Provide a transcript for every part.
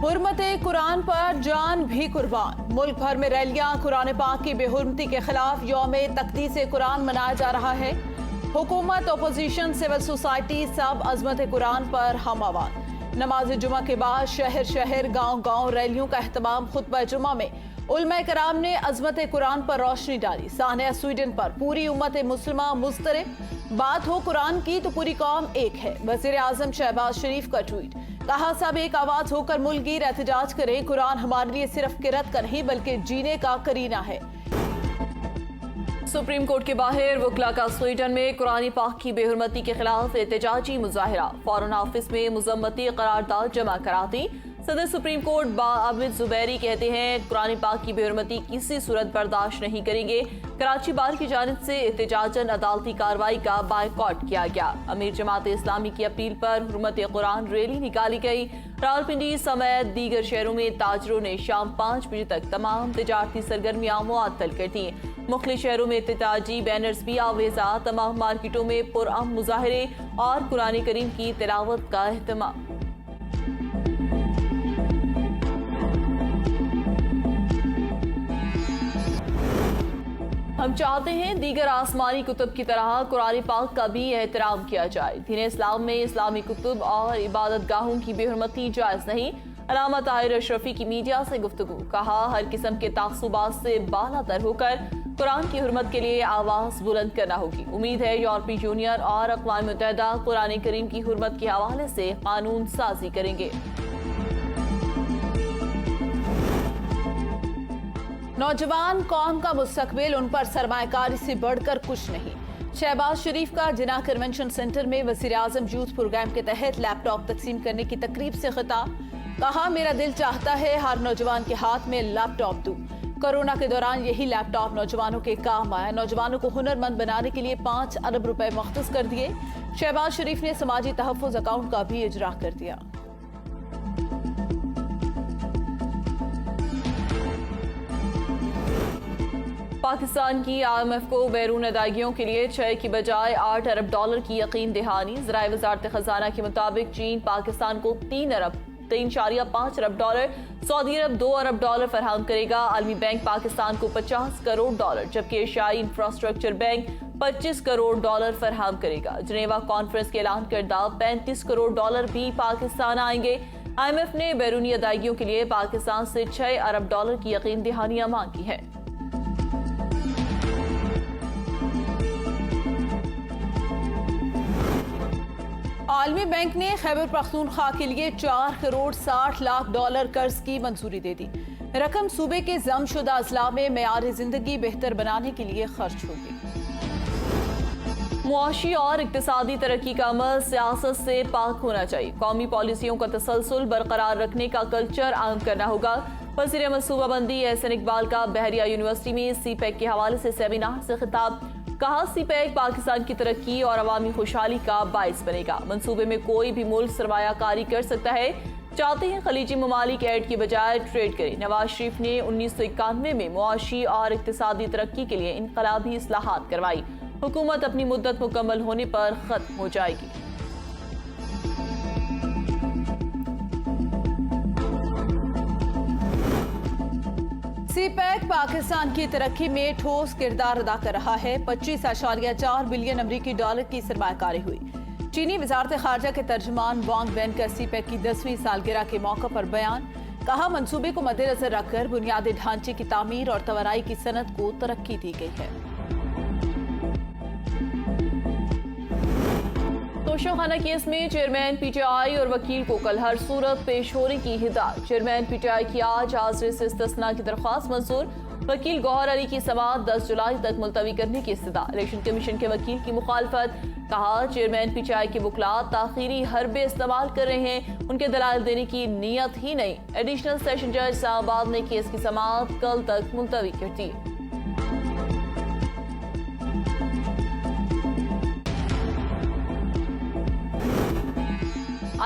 हुर्मते कुरान पर जान भी कुर्बान। मुल्क भर में रैलियां कुरान पाक की बेहुरमती के खिलाफ यौम तकदीस कुरान मनाया जा रहा है। हुकूमत, अपोजिशन, सिविल सोसाइटी सब अजमत कुरान पर हम आवाज। नमाज जुमा के बाद शहर शहर गांव गांव रैलियों का एहतमाम। खुतबा जुमा में उलमा कराम ने अजमत कुरान पर रोशनी डाली। सानिया स्वीडन पर पूरी उम्मत मुस्लिमा मुस्तरब। बात हो कुरान की तो पूरी कौम एक है। वज़ीर आज़म शहबाज शरीफ का ट्वीट, कहा सब एक आवाज होकर मुल्कगीर एहतजाज करें। कुरान हमारे लिए सिर्फ किरत का नहीं बल्कि जीने का करीना है। सुप्रीम कोर्ट के बाहर वकला का स्वीडन में कुरान पाक की बेहुरमती के खिलाफ एहतजाजी मुजाहिरा। फॉरेन ऑफिस में मुजम्मती करारदाद जमा कराती। सदर सुप्रीम कोर्ट आबिद जुबैरी कहते हैं कुरान पाक की बेहुरमती किसी सूरत बर्दाश्त नहीं करेंगे। कराची बार की जानिब से एहतजाजन अदालती कार्रवाई का बायकॉट किया गया। अमीर जमात इस्लामी की अपील पर हुर्मत कुरान रैली निकाली गई। रावलपिंडी समेत दीगर शहरों में ताजरों ने शाम 5 बजे तक तमाम तिजारती सरगर्मियां मुअत्तल कर दी। मुख्तलिफ शहरों में एहतजाजी बैनर्स भी आवेजा। तमाम मार्केटों में पुरअमन मुजाहरे और कुरान करीम की तिलावत का एहतमाम। हम चाहते हैं दीगर आसमानी कुतुब की तरह कुरान पाक का भी एहतराम किया जाए। दीन इस्लाम में इस्लामी कुतुब और इबादत गाहों की बेहुरमती जायज नहीं। अलामा ताहिर अशरफी की मीडिया से गुफ्तगू, कहा हर किस्म के तासुबात से बालातर होकर कुरान की हुर्मत के लिए आवाज बुलंद करना होगी। उम्मीद है यूरोपीय यूनियन और अक़वाम मुत्तहिदा कुरान करीम की हुर्मत के हवाले से कानून साजी करेंगे। नौजवान कौम का मुस्तकबिल, उन पर सरमायाकारी से बढ़कर कुछ नहीं। शहबाज शरीफ का जिना कन्वेंशन सेंटर में वज़ीर आज़म यूथ प्रोग्राम के तहत लैपटॉप तकसीम करने की तकरीब से खिताब, कहा मेरा दिल चाहता है हर नौजवान के हाथ में लैपटॉप दूं। कोरोना के दौरान यही लैपटॉप नौजवानों के काम आया। नौजवानों को हुनरमंद बनाने के लिए 5 अरब रुपए मख्सूस कर दिए। शहबाज शरीफ ने समाजी तहफ़्फ़ुज़ अकाउंट का भी इजरा कर दिया। पाकिस्तान की IMF को बैरून अदायगियों के लिए 6 की बजाय 8 अरब डॉलर की यकीन दहानी। ज़राए वज़ारत खजाना के मुताबिक चीन पाकिस्तान को 3.5 अरब डॉलर, सऊदी अरब 2 अरब डॉलर फराहम करेगा। आलमी बैंक पाकिस्तान को 50 करोड़ डॉलर जबकि एशियाई इंफ्रास्ट्रक्चर बैंक 25 करोड़ डॉलर फराहम करेगा। जनेवा कॉन्फ्रेंस के ऐलान करदा 35 करोड़ डॉलर भी पाकिस्तान आएंगे। IMF ने बैरूनी अदायगियों के लिए पाकिस्तान से 6 अरब डॉलर की यकीन दहानियां मांगी है। आलमी बैंक ने खैबर पख्तूनख्वा के लिए 4 करोड़ 60 लाख डॉलर कर्ज की मंजूरी दे दी। रकम सूबे के जमशुदा अजला में मेयार जिंदगी बेहतर बनाने के लिए खर्च होगी। मुआशी और इक्तिसादी तरक्की का अमल सियासत से पाक होना चाहिए। कौमी पॉलिसियों का तसलसल बरकरार रखने का कल्चर आम करना होगा। वज़ीर मनसूबाबंदी एहसन इकबाल का बहरिया यूनिवर्सिटी में CPEC के हवाले से सेमिनार से खिताब, कहा CPEC पाकिस्तान की तरक्की और अवामी खुशहाली का बाइस बनेगा। मंसूबे में कोई भी मुल्क सरमायाकारी कर सकता है। चाहते हैं खलीजी ममालिक ऐड की बजाय ट्रेड करें। नवाज शरीफ ने 1991 में मुआशी और इक्तिसादी तरक्की के लिए इनकलाबी इस्लाहात करवाई। हुकूमत अपनी मुद्दत मुकम्मल होने पर खत्म हो जाएगी। CPEC पाकिस्तान की तरक्की में ठोस किरदार अदा कर रहा है। 25.4 बिलियन अमरीकी डॉलर की सरमायाकारी हुई। चीनी वजारत खारजा के तर्जुमान वांग वेन का CPEC की 10वीं सालगिरह के मौके पर बयान, कहा मंसूबे को मद्देनजर रखकर बुनियादी ढांचे की तामीर और तवानाई की सनत को तरक्की दी गई है। तोशाखाना केस में चेयरमैन PTI और वकील को कल हर सूरत पेश होने की हिदायत। चेयरमैन PTI की आज हाजिरी से इस्तिस्ना की दरख्वास्त मंजूर। वकील गौहर अली की समाअत 10 जुलाई तक मुलतवी करने की इस्तदा। इलेक्शन कमीशन के वकील की मुखालफत, कहा चेयरमैन PTI के वकला ताखीरी हरबे इस्तेमाल कर रहे हैं, उनके दलाल देने की नीयत ही नहीं। एडिशनल सेशन जज इस्लामाबाद ने केस की समाअत कल तक मुलतवी कर दी।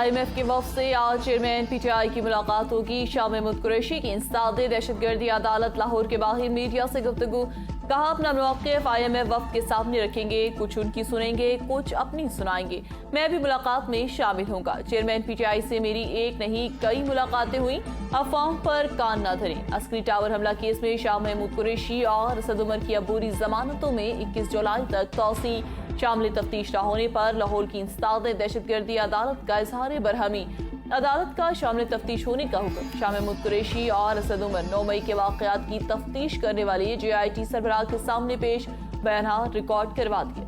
IMF के वफ्द से आज चेयरमैन PTI की मुलाकात होगी। शाह महमूद कुरैशी की इंसदादे दहशतगर्दी अदालत लाहौर के बाहर मीडिया से गुफ्तगू। कहा अपना मौक़िफ़ IMF वफ्द के सामने रखेंगे, कुछ उनकी सुनेंगे, कुछ अपनी सुनाएंगे। मैं भी मुलाकात में शामिल होऊंगा। चेयरमैन PTI से मेरी एक नहीं कई मुलाकातें हुई। अफवाहों पर कान न धरें। अस्करी टावर हमला केस में शाह महमूद कुरैशी और असद उमर की अबूरी जमानतों में 21 जुलाई तक तौसी शामिल तफ्तीश न होने पर लाहौर की इंसदादे दहशतगर्दी अदालत का इजहार बरहमी। अदालत का शामिल तफ्तीश होने का हुक्म। शाह महमूद कुरैशी और असद उमर 9 मई के वाक़यात की तफ्तीश करने वाली JIT सरबराह के सामने पेश बयान रिकॉर्ड करवा दिए।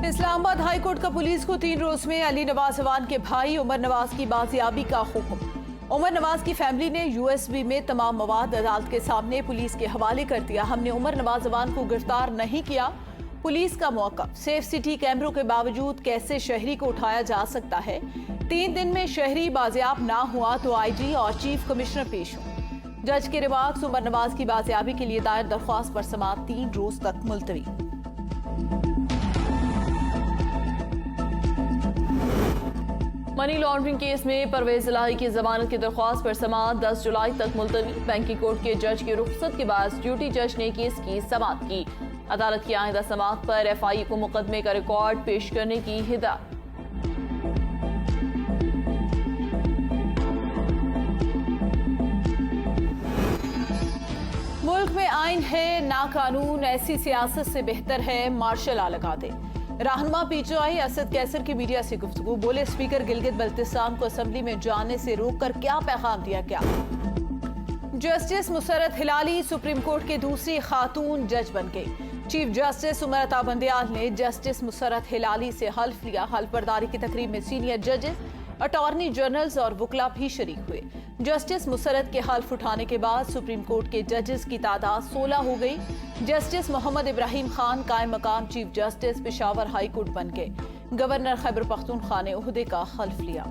इस्लामाबाद हाई कोर्ट का पुलिस को 3 रोज में अली नवाज अवान के भाई उमर नवाज की बाजियाबी का हुक्म। उमर नवाज की फैमिली ने USB में तमाम मवाद अदालत के सामने पुलिस के हवाले कर दिया। हमने उमर नवाज अवान को गिरफ्तार नहीं किया। पुलिस का मौक़िफ़। सेफ सिटी कैमरों के बावजूद कैसे शहरी को उठाया जा सकता है? 3 दिन में शहरी बाजियाब ना हुआ तो IG और चीफ कमिश्नर पेश हों। जज के रिमार्क्स। उमर नवाज की बाजियाबी के लिए दायर दरख्वास्त पर समाअत 3 रोज तक मुलतवी। मनी लॉन्ड्रिंग केस में परवेज इलाही की जमानत की दरख्वास्त पर समाअत 10 जुलाई तक मुलतवी। बैंकिंग कोर्ट के जज की रुख्सत के बाद ड्यूटी जज ने केस की समाअत की। अदालत की आइंदा समाअत पर FI को मुकदमे का रिकॉर्ड पेश करने की हिदायत। मुल्क में आइन है ना कानून, ऐसी सियासत से बेहतर है मार्शल लॉ लगा दे। रहनुमा PTI असद कैसर की मीडिया से गुफ्तगू। बोले स्पीकर गिलगित बल्तिस्तान को असेंबली में जाने से रोककर क्या पैगाम दिया क्या? Justice Musarrat Hilali supreme court के दूसरी खातून जज बन गई। चीफ जस्टिस उमर अता बंदयाल ने जस्टिस मुसर्रत हिलाली से हल्फ लिया। हल्फ बर्दारी की तकरीब में सीनियर जजेस, अटॉर्नी जनरल्स और वकला भी शरीक हुए। जस्टिस मुसर्रत के हल्फ उठाने के बाद सुप्रीम कोर्ट के जजेस की तादाद 16 हो गई। जस्टिस मोहम्मद इब्राहिम खान कायम मकाम chief justice Peshawar high court बन गए। गवर्नर खैबर पख्तूनख्वा ने ओहदे का हल्फ लिया।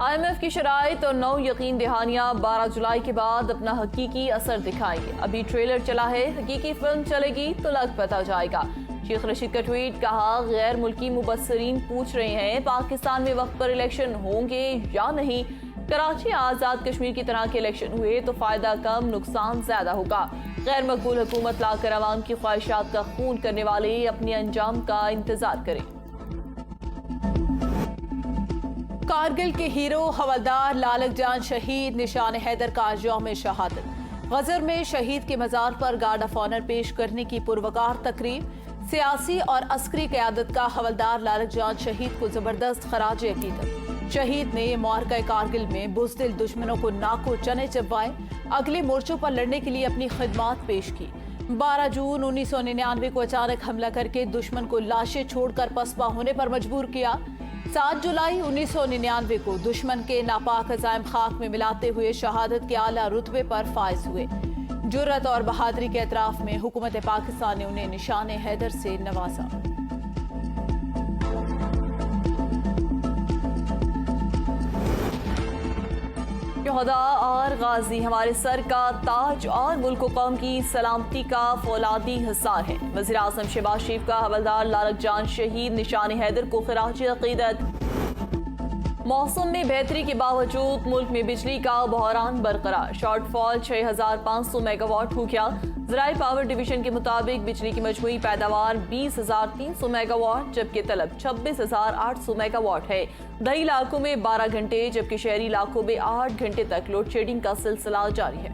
IMF की शराइत और 9 यकीन दहानियां 12 जुलाई के बाद अपना हकीकी असर दिखाएंगे। अभी ट्रेलर चला है, हकीकी फिल्म चलेगी तो लग पता जाएगा। शेख रशीद का ट्वीट। कहा गैर मुल्की मुबस्सरीन पूछ रहे हैं पाकिस्तान में वक्त पर इलेक्शन होंगे या नहीं। कराची आज़ाद कश्मीर की तरह के इलेक्शन हुए तो फायदा कम नुकसान ज्यादा होगा। गैर मकबूल हुकूमत लाकर अवाम की ख्वाहिशात का खून करने वाले अपने अंजाम का इंतजार करें। कारगिल के हीरो हवलदार लालक जान शहीद निशान हैदर का यौम शहादत। गजर में शहीद के मजार पर गार्ड ऑफ ऑनर पेश करने की पुरवकार तकरीब। सियासी और अस्करी क़यादत का हवलदार लालक जान शहीद को जबरदस्त खराज अकीदत। शहीद ने मार्का कारगिल में बुज़दिल दुश्मनों को नाको चने चबवाए, अगले मोर्चों पर लड़ने के लिए अपनी खिदमात पेश की। 12 जून 1999 को अचानक हमला करके दुश्मन को लाशें छोड़कर पसपा होने पर मजबूर किया। 7 जुलाई 1999 को दुश्मन के नापाक अज़ाइम खाक में मिलाते हुए शहादत के आला रुतबे पर फाइज हुए। जुर्रत और बहादुरी के एतराफ में हुकूमत पाकिस्तान ने उन्हें निशान हैदर से नवाजा। शहदा और गाजी हमारे सर का ताज और मुल्क कौम की सलामती का फौलादी हिस्सार है। वज़ीर आज़म शहबाज शरीफ का हवलदार लालक जान शहीद निशान हैदर को खिराज अक़ीदत। मौसम में बेहतरी के बावजूद मुल्क में बिजली का बहरान बरकरार। शॉर्टफॉल 6500 मेगावाट हो गया। ज़राए पावर डिवीजन के मुताबिक बिजली की मजमूई पैदावार 20,300 मेगावाट जबकि तलब 26,800 मेगावाट है। दही इलाकों में 12 घंटे जबकि शहरी इलाकों में 8 घंटे तक लोड शेडिंग का सिलसिला जारी है।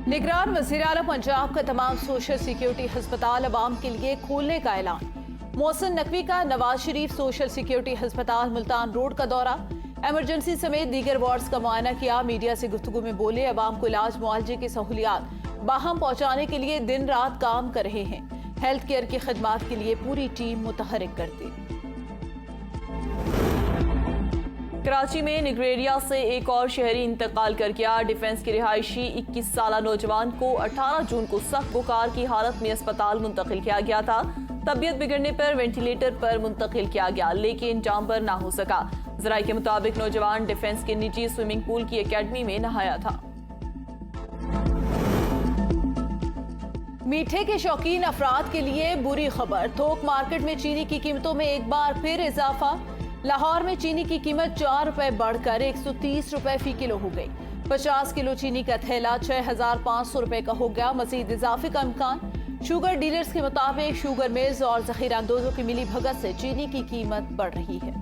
निगरान वज़ीर आला पंजाब का तमाम सोशल सिक्योरिटी अस्पताल अवाम के लिए खोलने का ऐलान। मोहसिन नकवी का नवाज शरीफ सोशल सिक्योरिटी अस्पताल मुल्तान रोड का दौरा। एमरजेंसी समेत दीगर वार्ड्स का मुआयना किया। मीडिया से गुफ्तगू में बोले अवाम को इलाज मुआलजे की सहूलियात बाहम पहुँचाने के लिए दिन रात काम कर रहे हैं। हेल्थ केयर की खिदमात के लिए पूरी टीम मुतहरिक कर दी। कराची में निगरेरिया से एक और शहरी इंतकाल कर गया। डिफेंस के रिहायशी 21 साला नौजवान को 18 जून को सख्त बुखार की हालत में अस्पताल मुंतकिल किया गया था। तबीयत बिगड़ने पर वेंटिलेटर पर मुंतकिल किया गया लेकिन जामबर ना हो सका। जराये के मुताबिक नौजवान डिफेंस के निजी स्विमिंग पूल की एकेडमी में नहाया था। मीठे के शौकीन अफराद के लिए बुरी खबर। थोक मार्केट में चीनी की कीमतों में एक बार फिर इजाफा। लाहौर में चीनी की कीमत 4 रुपए बढ़कर 130 रुपए फी किलो हो गई। 50 किलो चीनी का थैला 6,500 रुपए का हो गया। मजीद इजाफे का इम्कान। शुगर डीलर्स के मुताबिक शुगर मिल्स और जखीरा अंदोजों की मिली भगत से चीनी की कीमत बढ़ रही है।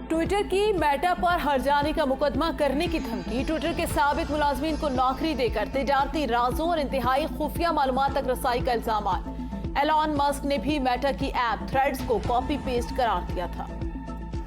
ट्विटर की मेटा पर हर्जाने का मुकदमा करने की धमकी। ट्विटर के साबिक मुलाजमीन को नौकरी देकर तिजारती राजों और इंतहाई खुफिया मालूमात तक रसाई का इल्जाम। एलॉन मस्क ने भी मेटा की ऐप थ्रेड्स को कॉपी पेस्ट करार दिया था।